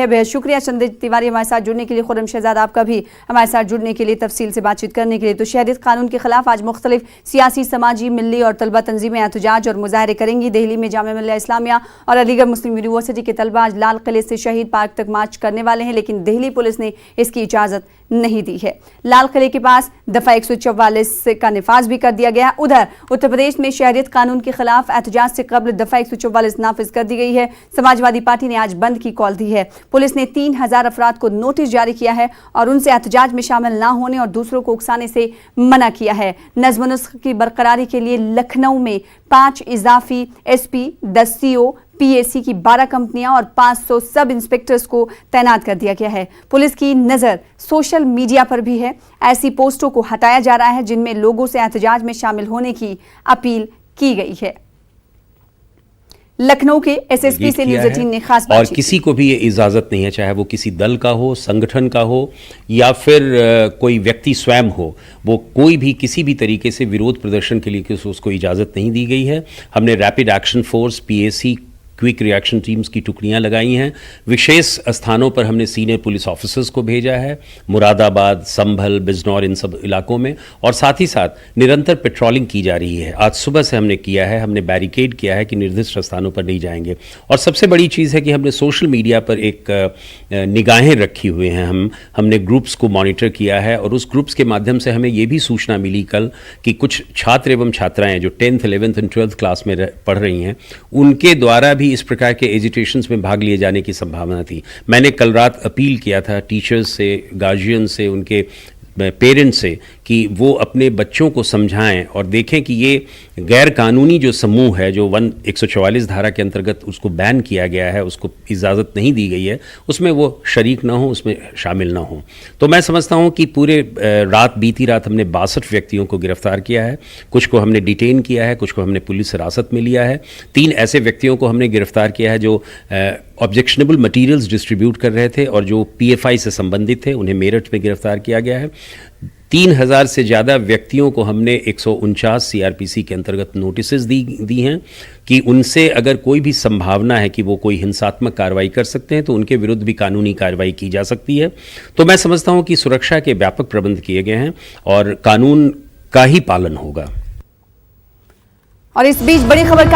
बेहद शुक्रिया चंद्र तिवारी हमारे साथ जुड़ने के लिए। खुर्रम शहजाद आपका भी हमारे साथ जुड़ने के लिए, तफसील से बातचीत करने के लिए। तो शहरियत कानून के खिलाफ आज मुख्तलिफ सियासी, समाजी, मिली और तलबा तंजीमें एहतजाज और मुजाहरे करेंगी। दिल्ली में जामिया मिल्लिया इस्लामिया और अलीगढ़ मुस्लिम यूनिवर्सिटी के तलबा आज लाल किले से शहीद पार्क तक मार्च करने वाले हैं, लेकिन दिल्ली पुलिस ने इसकी इजाजत नहीं दी है। लाल किले के पास दफा 144 का निफाज भी कर दिया गया। उधर उत्तर प्रदेश में शहरियत कानून के खिलाफ एहतजाज से कबल दफा 144 नाफिज कर दी गई है। समाजवादी पार्टी ने आज बंद की कॉल दी है। पुलिस ने 3000 अफराद को नोटिस जारी किया है और उनसे एहतजाज में शामिल ना होने और दूसरों को उकसाने से मना किया है। नज़्म नुस्ख की बरकरारी के लिए लखनऊ में 5 इजाफी एसपी, 10 सीओ, पीएसी की 12 कंपनियां और 500 सब इंस्पेक्टर्स को तैनात कर दिया गया है। पुलिस की नजर सोशल मीडिया पर भी है। ऐसी पोस्टों को हटाया जा रहा है जिनमें लोगों से एहतजाज में शामिल होने की अपील की गई है। लखनऊ के एसएसपी से न्यूज़ 18 ने खास और किसी को भी ये इजाज़त नहीं है, चाहे वो किसी दल का हो, संगठन का हो या फिर कोई व्यक्ति स्वयं हो, वो कोई भी किसी भी तरीके से विरोध प्रदर्शन के लिए उसको इजाज़त नहीं दी गई है। हमने rapid action force, PAC, quick reaction teams की टुकड़ियां लगाई हैं। विशेष स्थानों पर हमने सीनियर पुलिस ऑफिसर्स को भेजा है, मुरादाबाद, संभल, बिजनौर, इन सब इलाकों में, और साथ ही साथ निरंतर पेट्रोलिंग की जा रही है। आज सुबह से हमने किया है, हमने बैरिकेड किया है कि निर्दिष्ट स्थानों पर नहीं जाएंगे। और सबसे बड़ी चीज़ है कि हमने सोशल मीडिया पर एक निगाहें रखी हुई हैं। हमने ग्रुप्स को मॉनिटर किया है और उस ग्रुप्स के माध्यम से हमें ये भी सूचना मिली कल कि कुछ छात्र एवं छात्राएँ जो 10th, 11th and 12th class में पढ़ रही हैं, उनके द्वारा भी इस प्रकार के एजिटेशंस में भाग लिए जाने की संभावना थी। मैंने कल रात अपील किया था टीचर्स से, गार्जियन से, उनके पेरेंट्स से कि वो अपने बच्चों को समझाएं और देखें कि ये गैर कानूनी जो समूह है, जो 144 धारा के अंतर्गत उसको बैन किया गया है, उसको इजाज़त नहीं दी गई है, उसमें वो शरीक ना हो, उसमें शामिल ना हो। तो मैं समझता हूँ कि पूरे बीती रात हमने 62 व्यक्तियों को गिरफ्तार किया है। कुछ को हमने डिटेन किया है, कुछ को हमने पुलिस हिरासत में लिया है। 3 ऐसे व्यक्तियों को हमने गिरफ्तार किया है जो ऑब्जेक्शनेबल मटेरियल्स डिस्ट्रीब्यूट कर रहे थे और जो पीएफआई से संबंधित थे, उन्हें मेरठ में गिरफ्तार किया गया है। 3000 से ज़्यादा व्यक्तियों को हमने 149 सीआरपीसी के अंतर्गत नोटिसेस दी हैं कि उनसे अगर कोई भी संभावना है कि वो कोई हिंसात्मक कार्रवाई कर सकते हैं तो उनके विरुद्ध भी कानूनी कार्रवाई की जा सकती है। तो मैं समझता हूँ कि सुरक्षा के व्यापक प्रबंध किए गए हैं और कानून का ही पालन होगा। और इस बीच बड़ी खबर